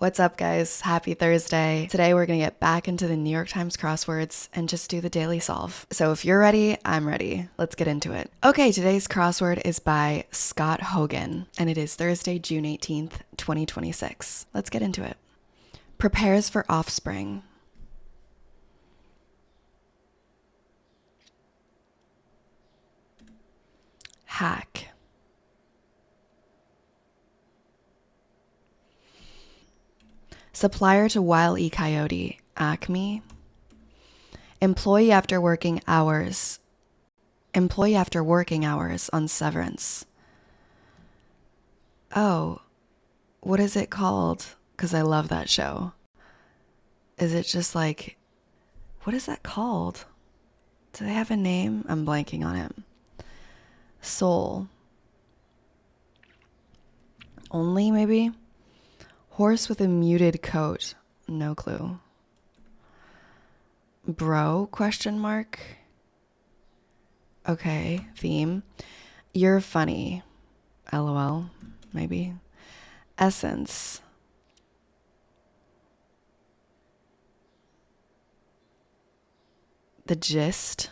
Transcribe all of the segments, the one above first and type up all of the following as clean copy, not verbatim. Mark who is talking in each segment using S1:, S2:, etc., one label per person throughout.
S1: What's up, guys? Happy Thursday. Today we're going to get back into the New York Times crosswords and just do the daily solve. So if you're ready, I'm ready. Let's get into it. Okay, today's crossword is by Scott Hogan, and it is Thursday, June 18th, 2026. Let's get into it. Prepares for offspring. Hack. Supplier to Wile E. Coyote, Acme. Employee after working hours on severance. Oh, what is it called? Because I love that show. Is it just like, what is that called? Do they have a name? I'm blanking on it. Soul. Only, maybe? Horse with a muted coat. No clue. Bro, question mark. Okay, theme. You're funny. LOL, maybe. Essence. The gist.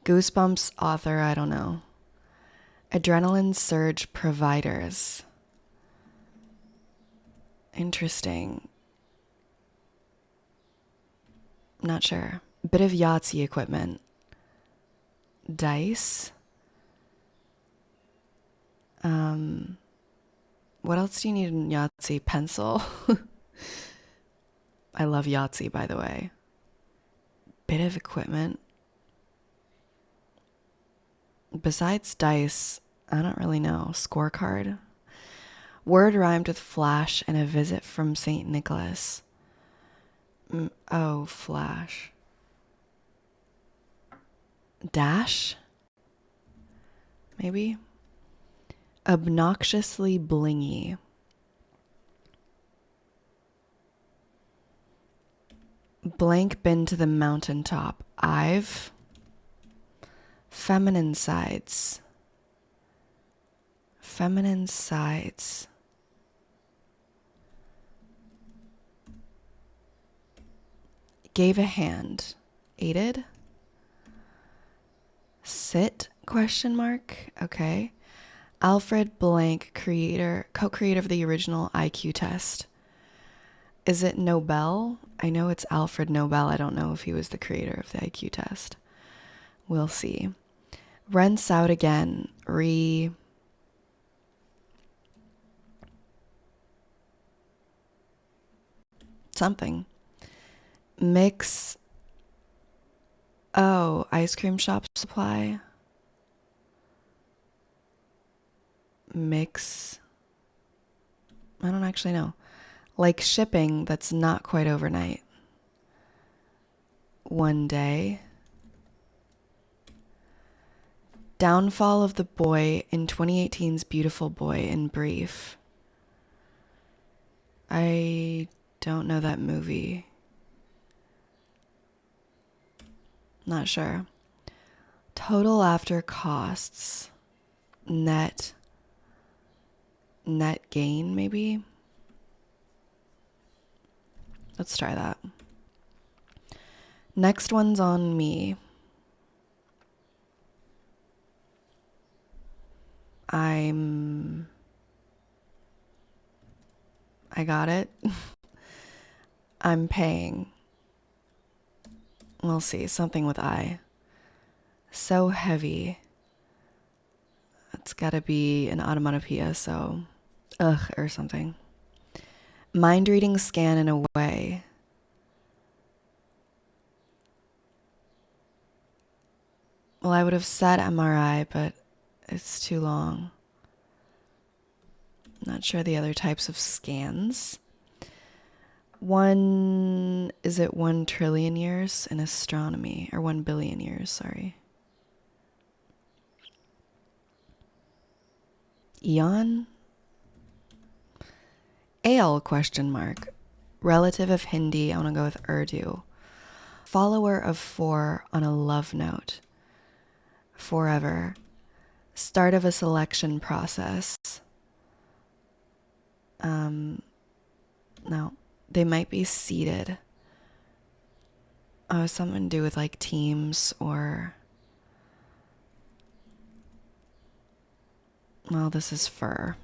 S1: Goosebumps author, I don't know. Adrenaline surge providers. Interesting. Not sure. Bit of Yahtzee equipment. Dice. What else do you need in Yahtzee? Pencil. I love Yahtzee, by the way. Bit of equipment. Besides dice, I don't really know. Scorecard. Word rhymed with flash and a visit from St. Nicholas. Oh, flash. Dash? Maybe? Obnoxiously blingy. Blank been to the mountaintop. I've. Feminine sides. Feminine sides. Gave a hand. Aided. Sit? Question mark. Okay. Alfred Blank, co-creator of the original IQ test. Is it Nobel? I know it's Alfred Nobel. I don't know if he was the creator of the IQ test. We'll see. Rents out again. Something. Mix. Oh, ice cream shop supply. Mix. I don't actually know. Like shipping that's not quite overnight. One day. Downfall of the boy in 2018's Beautiful Boy in brief. I don't know that movie. Not sure. Total after costs. Net gain, maybe? Let's try that. Next one's on me. I got it. I'm paying. We'll see. Something with I. So heavy. It's gotta be an onomatopoeia, so ugh or something. Mind reading scan in a way. Well, I would have said MRI, but it's too long. Not sure the other types of scans. Is it 1 trillion years in astronomy? Or 1 billion years, sorry. Eon? Ale, question mark. Relative of Hindi, I want to go with Urdu. Follower of 4 on a love note. Forever. Start of a selection process. No, they might be seated. Oh, something to do with like teams or... Well, this is fur.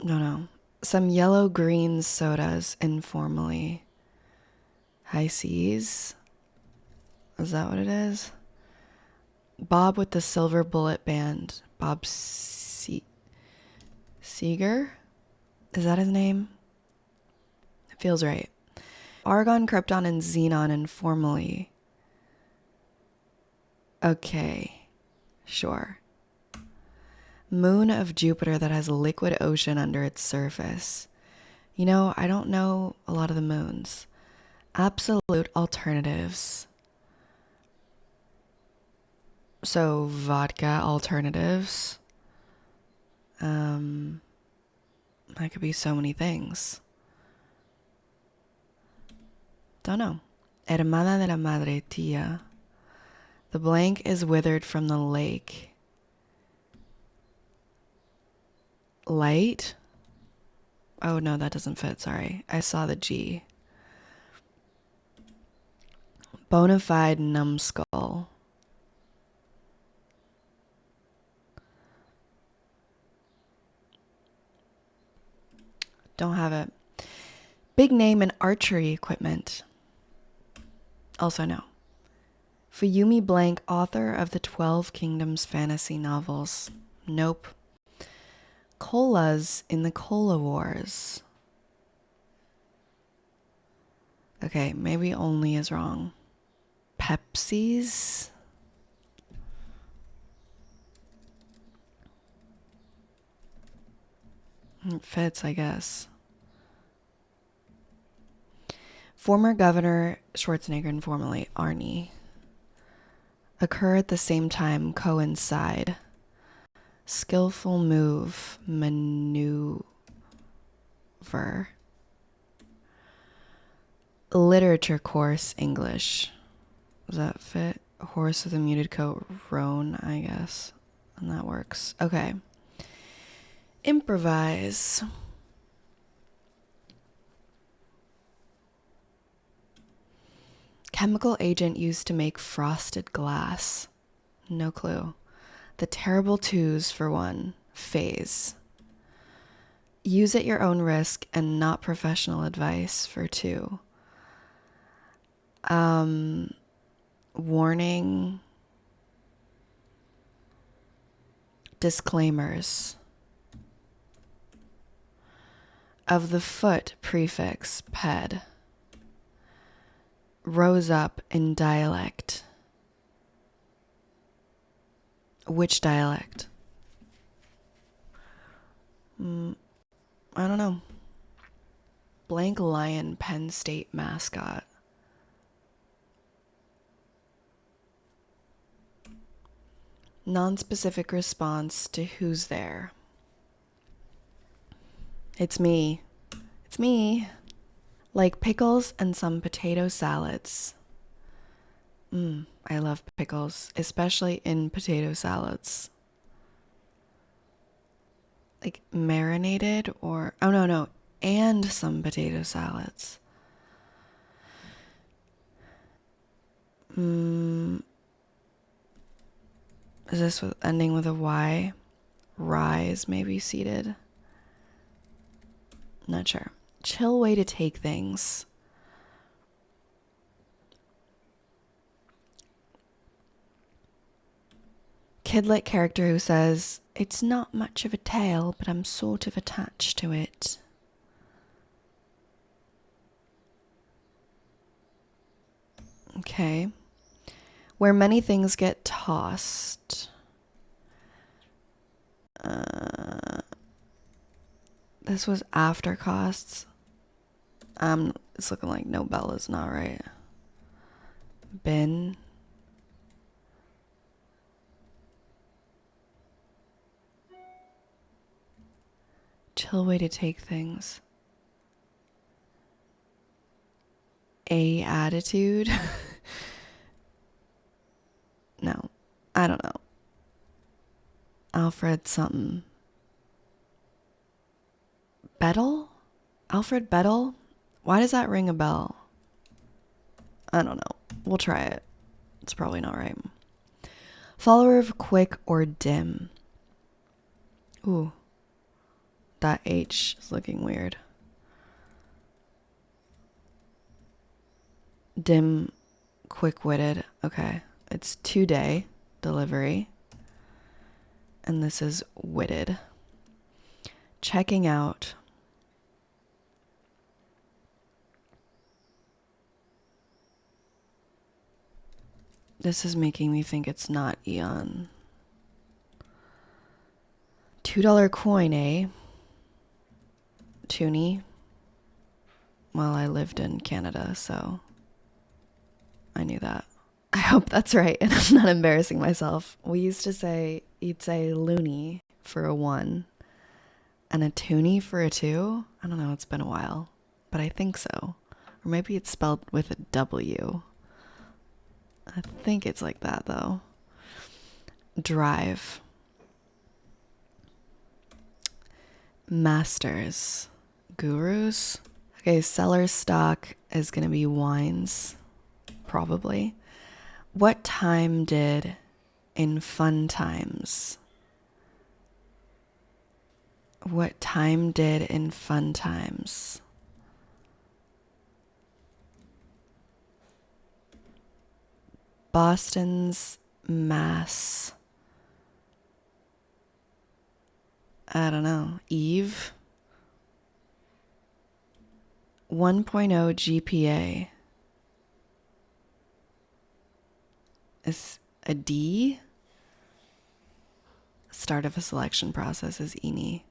S1: No. Some yellow-green sodas informally. High seas? Is that what it is? Bob with the silver bullet band. Bob Seeger? Is that his name? It feels right. Argon, krypton, and xenon informally. Okay. Sure. Moon of Jupiter that has liquid ocean under its surface. You know, I don't know a lot of the moons. Absolute alternatives. So, vodka alternatives. That could be so many things. Don't know. Hermana de la madre, tia. The blank is withered from the lake. Light? Oh, no, that doesn't fit. Sorry. I saw the G. Bonafide numbskull. Don't have it. Big name in archery equipment. Also no. Fuyumi Blank, author of the 12 Kingdoms fantasy novels. Nope. Colas in the Cola Wars. Okay, maybe only is wrong. Pepsi's? It fits, I guess. Former Governor Schwarzenegger, informally Arnie. Occur at the same time, coincide. Skillful move, maneuver. Literature course, English. Does that fit? Horse with a muted coat, roan, I guess. And that works. Okay. Improvise. Chemical agent used to make frosted glass. No clue. The terrible twos for one. Phase. Use at your own risk and not professional advice for two. Warning. Disclaimers. Of the foot, prefix, ped. Rose up in dialect. Which dialect? I don't know. Blank lion, Penn State mascot. Non-specific response to who's there. It's me. It's me. Like pickles and some potato salads. I love pickles, especially in potato salads. Like marinated or... Oh, no. And some potato salads. Is this ending with a Y? Rise, maybe seated. Not sure. Chill way to take things. Kidlit character who says, it's not much of a tale, but I'm sort of attached to it. Okay. Where many things get tossed. This was after costs. It's looking like no bell is not right. Bin. Chill way to take things. A attitude. No, I don't know. Alfred something. Bettel? Alfred Bettel? Why does that ring a bell? I don't know. We'll try it. It's probably not right. Follower of quick or dim? Ooh. That H is looking weird. Dim, quick-witted. Okay. It's 2-day delivery. And this is witted. Checking out. This is making me think it's not Eon. $2 coin, eh? Toonie. Well, I lived in Canada, so I knew that. I hope that's right and I'm not embarrassing myself. We used to say, you'd say loony for a 1 and a toonie for a 2. I don't know, it's been a while, but I think so. Or maybe it's spelled with a W. I think it's like that though. Drive. Masters. Gurus. Okay, seller stock is going to be wines, probably. What time did in fun times? What time did in fun times? Boston's mass. I don't know. Eve. 1.0 GPA. Is a D. Start of a selection process is ENI.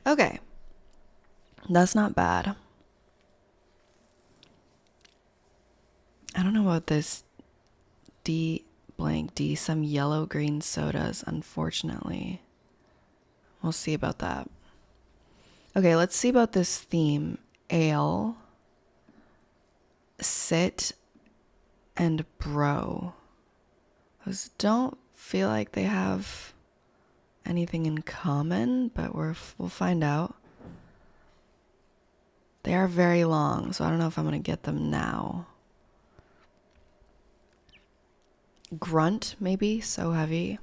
S1: Okay. That's not bad. I don't know about this D blank D. Some yellow green sodas, unfortunately. We'll see about that. Okay, let's see about this theme. Ale, sit, and bro. Those don't feel like they have anything in common, but we'll find out. They are very long, so I don't know if I'm going to get them now. Grunt, maybe? So heavy.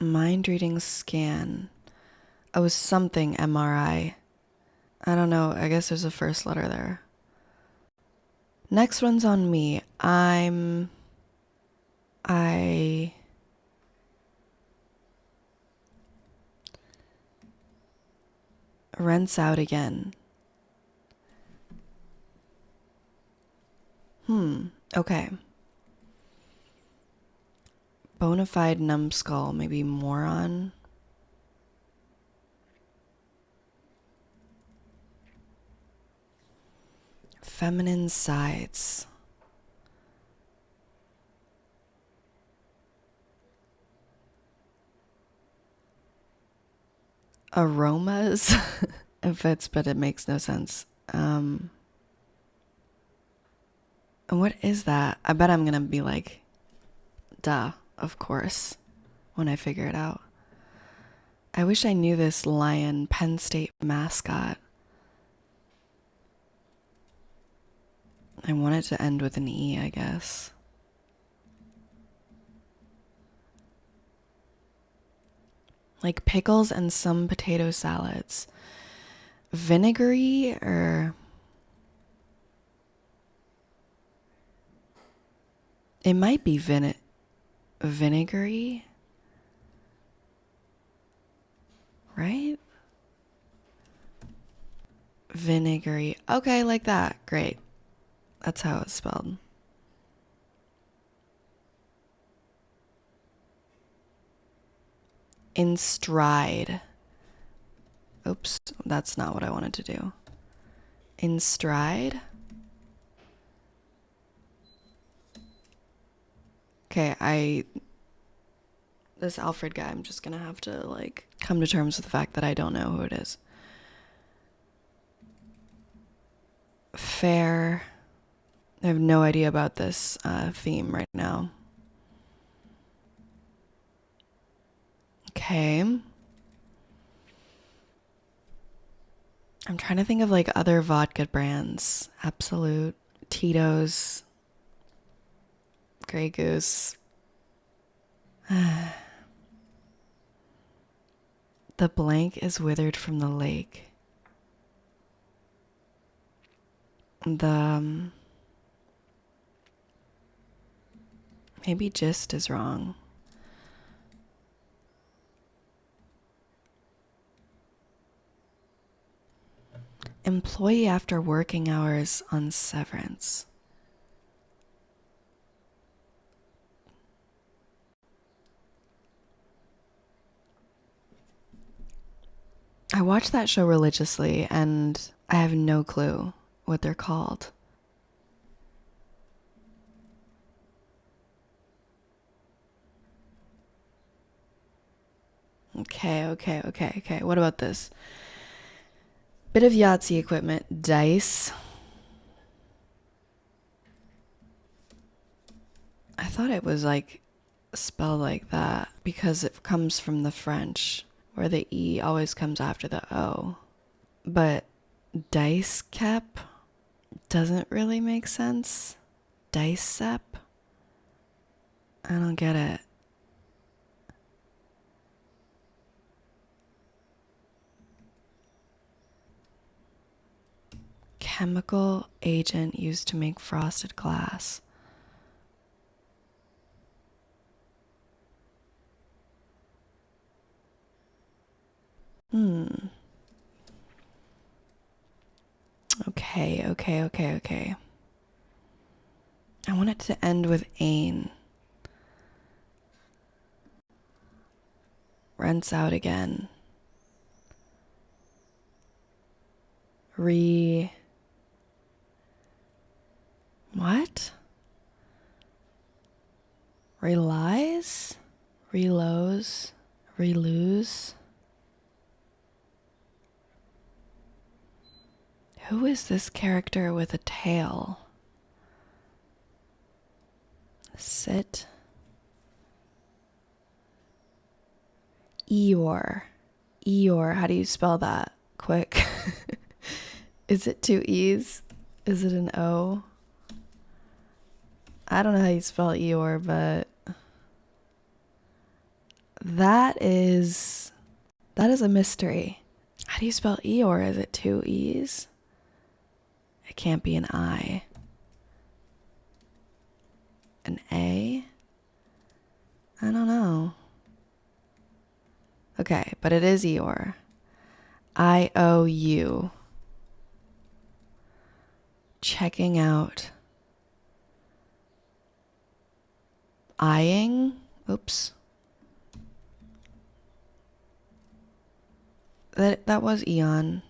S1: Mind reading scan. Oh, something MRI. I don't know. I guess there's a first letter there. Next one's on me. I rents out again. Okay. Bonafide numbskull, maybe moron. Feminine sides. Aromas. It fits, but it makes no sense. And what is that? I bet I'm gonna be like, duh, of course, when I figure it out. I wish I knew this lion Penn State mascot. I want it to end with an E, I guess. Like pickles and some potato salads. Vinegary or... It might be vinegary. Right? Vinegary. Okay, like that. Great. That's how it's spelled. In stride. Oops, that's not what I wanted to do. In stride. Okay, this Alfred guy, I'm just gonna have to like come to terms with the fact that I don't know who it is. Fair. I have no idea about this theme right now. Okay. I'm trying to think of like other vodka brands. Absolute, Tito's, Grey Goose. The blank is withered from the lake. The maybe gist is wrong. Employee after working hours on severance. I watch that show religiously and I have no clue what they're called. Okay. What about this? Bit of Yahtzee equipment. Dice. I thought it was like spelled like that because it comes from the French where the E always comes after the O. But dice cap doesn't really make sense. Dicep? I don't get it. Chemical agent used to make frosted glass. Okay. I want it to end with ain. Rents out again. What? Relies? Relows? Relose? Who is this character with a tail? Sit. Eeyore. Eeyore. How do you spell that? Quick. Is it two E's? Is it an O? I don't know how you spell Eeyore, but that is a mystery. How do you spell Eeyore? Is it two E's? It can't be an I. An A? I don't know. Okay, but it is Eeyore. IOU. Checking out. Eyeing. Oops. That was Eon.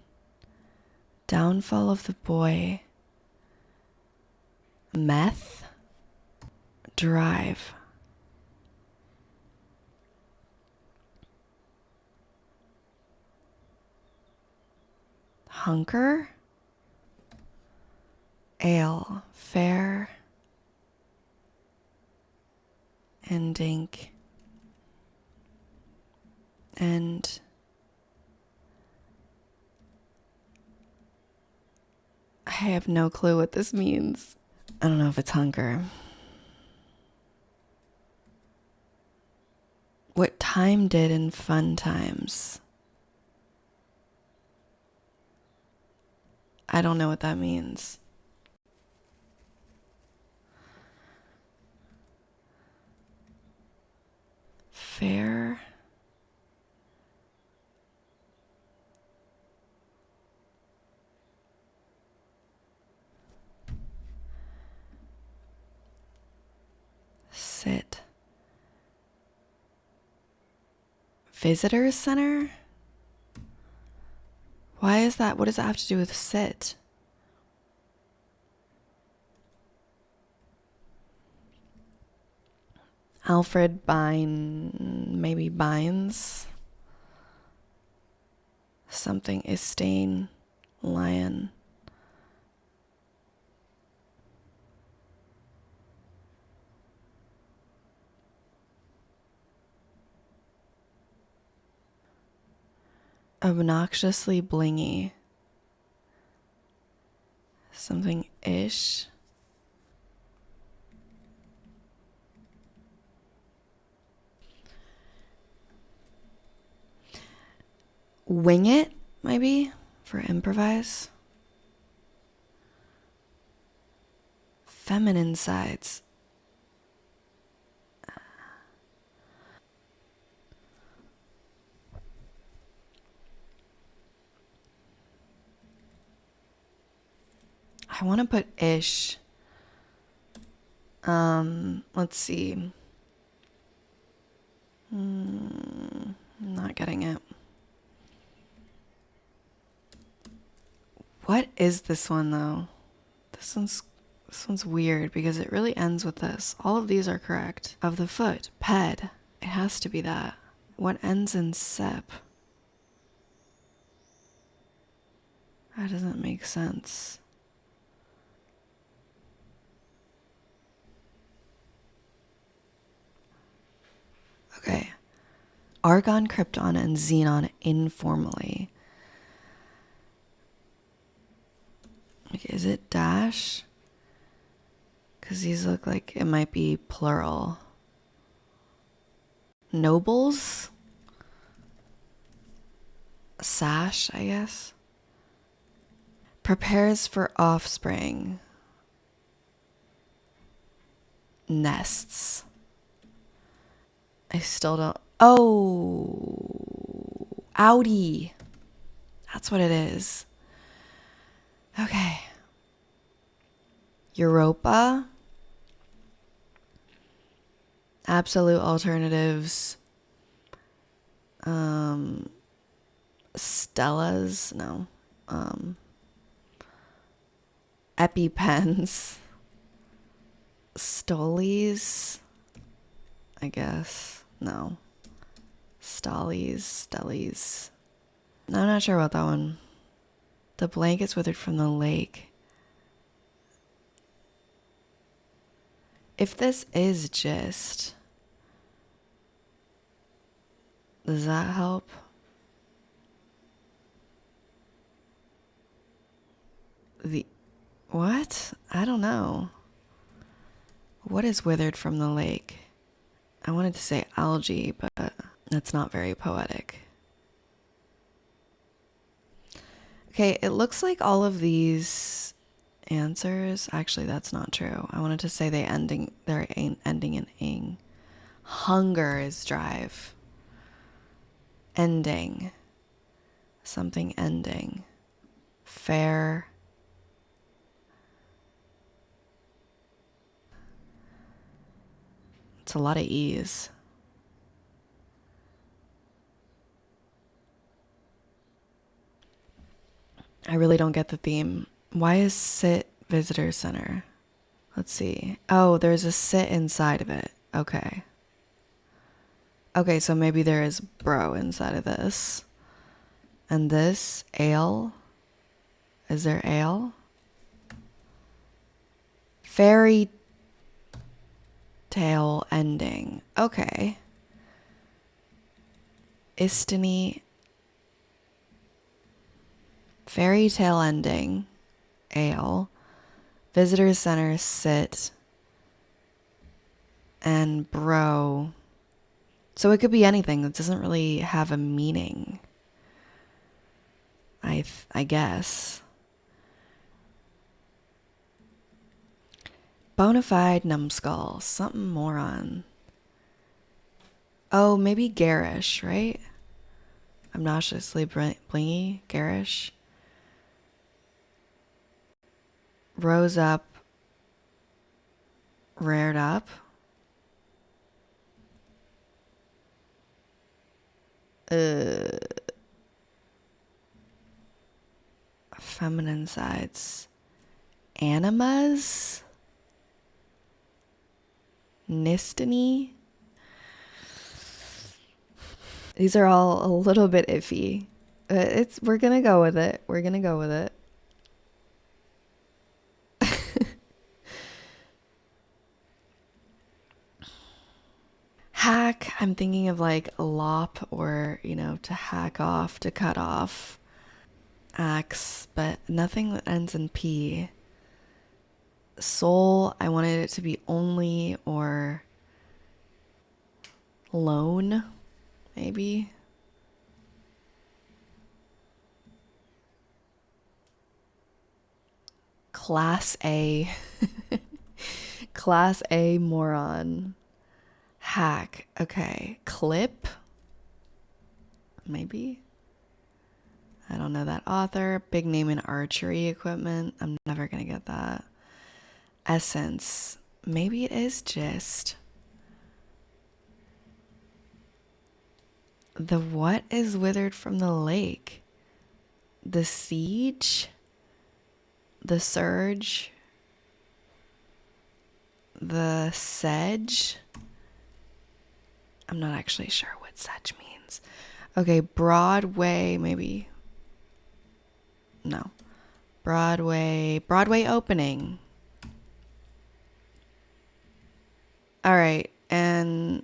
S1: Downfall of the boy. Meth. Drive. Hunker. Ale. Fair. And dink. And I have no clue what this means. I don't know if it's hunker. What time did in fun times? I don't know what that means. Fair. Sit. Visitors center? Why is that? What does that have to do with sit? Alfred maybe Bynes. Something Estain Lion. Obnoxiously blingy. Something ish. Wing it, maybe, for improvise. Feminine sides. I want to put ish. Let's see. I'm not getting it. What is this one though? This one's weird because it really ends with this. All of these are correct. Of the foot, ped. It has to be that. What ends in sep? That doesn't make sense. Okay. Argon, krypton, and xenon informally. Like, is it dash? Because these look like it might be plural. Nobles? Sash, I guess. Prepares for offspring. Nests. I still don't. Oh, Audi. That's what it is. Okay. Europa. Absolute alternatives. Stellas. No. EpiPens. Stolies. I guess. No. Stellies. No, I'm not sure about that one. The blankets withered from the lake. If this is gist, does that help? What? I don't know. What is withered from the lake? I wanted to say algae, but that's not very poetic. Okay, it looks like all of these answers, actually that's not true. I wanted to say they're ending in ing. Hunger is drive. Ending. Something ending. Fair. It's a lot of E's. I really don't get the theme. Why is sit visitor center? Let's see. Oh, there's a sit inside of it. Okay. Okay, so maybe there is bro inside of this. And this, ale. Is there ale? Fairy tale ending. Okay. Istony. Fairy tale ending. Ale. Visitor center, sit. And bro. So it could be anything that doesn't really have a meaning. I guess. Bonafide numbskull. Something moron. Oh, maybe garish, right? Obnoxiously blingy. Garish. Rose up. Reared up. Feminine sides. Animas. Nistany. These are all a little bit iffy. We're gonna go with it. We're gonna go with it. Hack. I I'm thinking of like lop or, to hack off, to cut off. Axe, but nothing that ends in P. Soul, I wanted it to be only or lone, maybe. Class A. Class A moron. Hack. Okay. Clip. Maybe. I don't know that author. Big name in archery equipment. I'm never going to get that. Essence. Maybe it is gist. The what is withered from the lake? The siege? The surge? The sedge? I'm not actually sure what sedge means. Okay, Broadway, maybe. No. Broadway opening. All right, and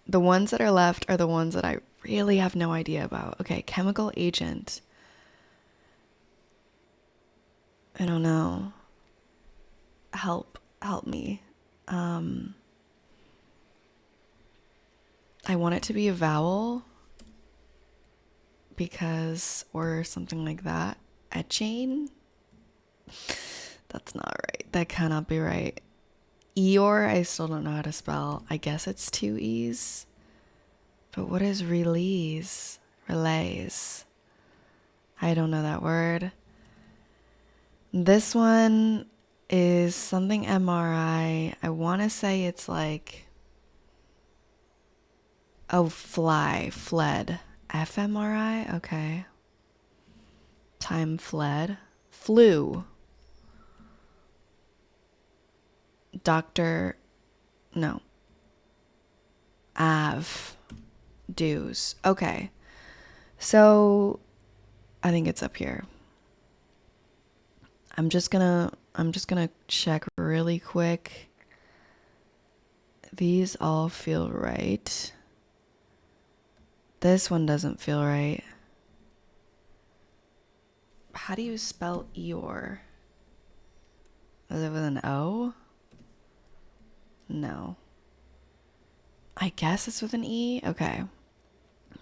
S1: the ones that are left are the ones that I really have no idea about. Okay, chemical agent. I don't know. Help me. I want it to be a vowel because, or something like that. Etching? That's not right. That cannot be right. Eeyore, I still don't know how to spell. I guess it's 2 E's. But what is release? Relays. I don't know that word. This one is something MRI. I want to say it's like, oh, fled. fMRI? Okay. Time fled. Flu. Doctor, no. Av. Dues. Okay. So I think it's up here. I'm just gonna check really quick. These all feel right. This one doesn't feel right. How do you spell Eeyore? Is it with an O? No. I guess it's with an E. Okay.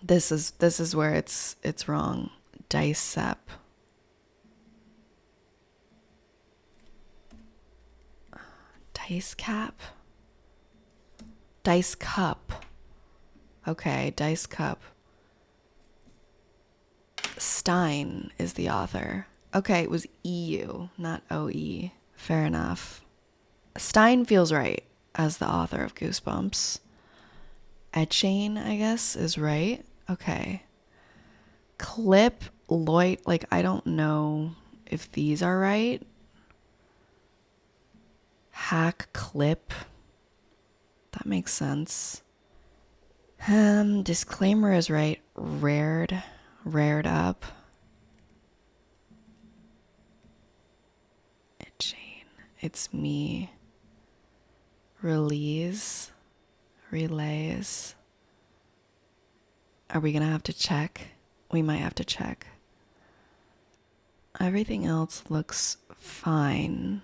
S1: This is where it's wrong. Dicep. Dice cap. Dice cup. Okay, dice cup. Stein is the author. Okay, it was EU, not OE. Fair enough. Stein feels right as the author of Goosebumps. Etching, I guess, is right. Okay. Clip, Lloyd, like, I don't know if these are right. Hack, clip. That makes sense. Disclaimer is right. Rared up. Etching, it's me. Relays. Are we gonna have to check? We might have to check. Everything else looks fine.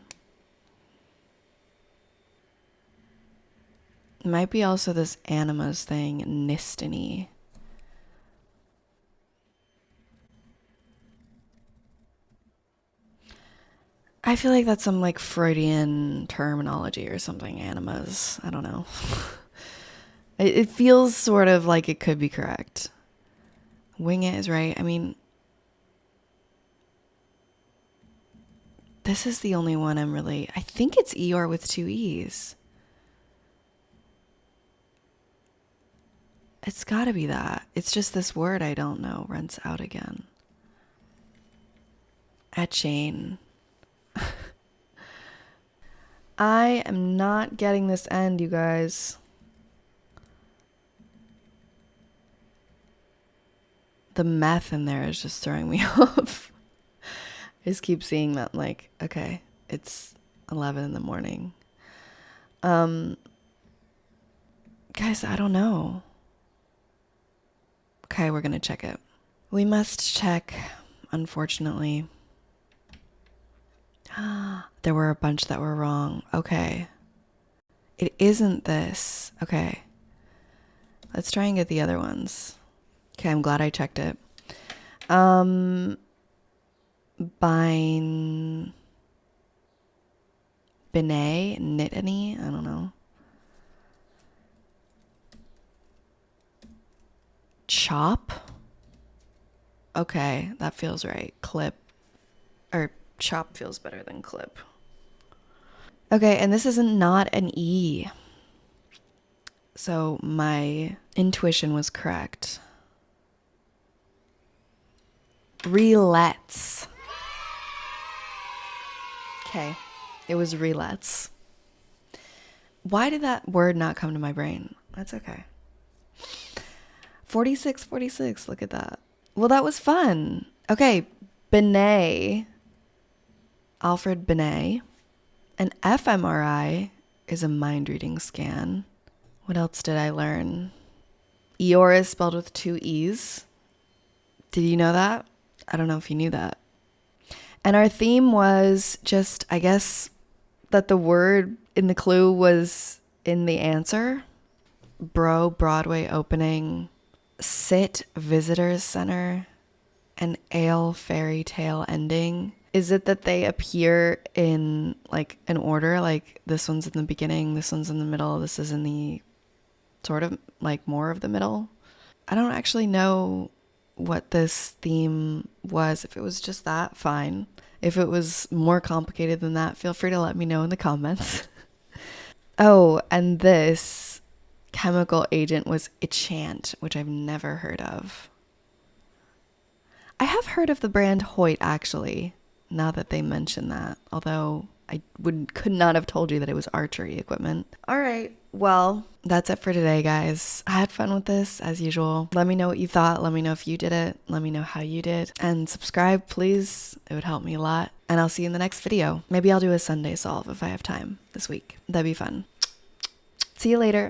S1: It might be also this animas thing, nistany. I feel like that's some like Freudian terminology or something, animas. I don't know. It feels sort of like it could be correct. Wing it is right. I mean, this is the only one I think it's Eeyore with 2 E's. It's gotta be that. It's just this word I don't know. Rents out again. Etching. I am not getting this end, you guys. The meth in there is just throwing me off. I just keep seeing that, like, okay, it's 11 in the morning. Guys, I don't know. Okay, we're gonna check it. We must check, unfortunately. There were a bunch that were wrong. Okay. It isn't this. Okay. Let's try and get the other ones. Okay, I'm glad I checked it. Bine... Benet? Knitany? I don't know. Chop? Okay, that feels right. Clip. Or chop feels better than clip. Okay, and this is not an E. So my intuition was correct. Relets. Okay, it was relets. Why did that word not come to my brain? That's okay. 46, look at that. Well, that was fun. Okay, Benet. Alfred Benet. An fMRI is a mind reading scan. What else did I learn? Eeyore is spelled with 2 E's. Did you know that? I don't know if you knew that. And our theme was just, I guess, that the word in the clue was in the answer. Bro, Broadway opening. Sit, Visitors Center. And Ale, fairy tale ending. Is it that they appear in like an order? Like this one's in the beginning, this one's in the middle, this is in the sort of like more of the middle? I don't actually know what this theme was. If it was just that, fine. If it was more complicated than that, feel free to let me know in the comments. Oh, and this chemical agent was Enchant, which I've never heard of. I have heard of the brand Hoyt, actually, now that they mention that, although I could not have told you that it was archery equipment. All right, well, that's it for today, guys. I had fun with this, as usual. Let me know what you thought. Let me know if you did it. Let me know how you did. And subscribe, please. It would help me a lot. And I'll see you in the next video. Maybe I'll do a Sunday solve if I have time this week. That'd be fun. See you later.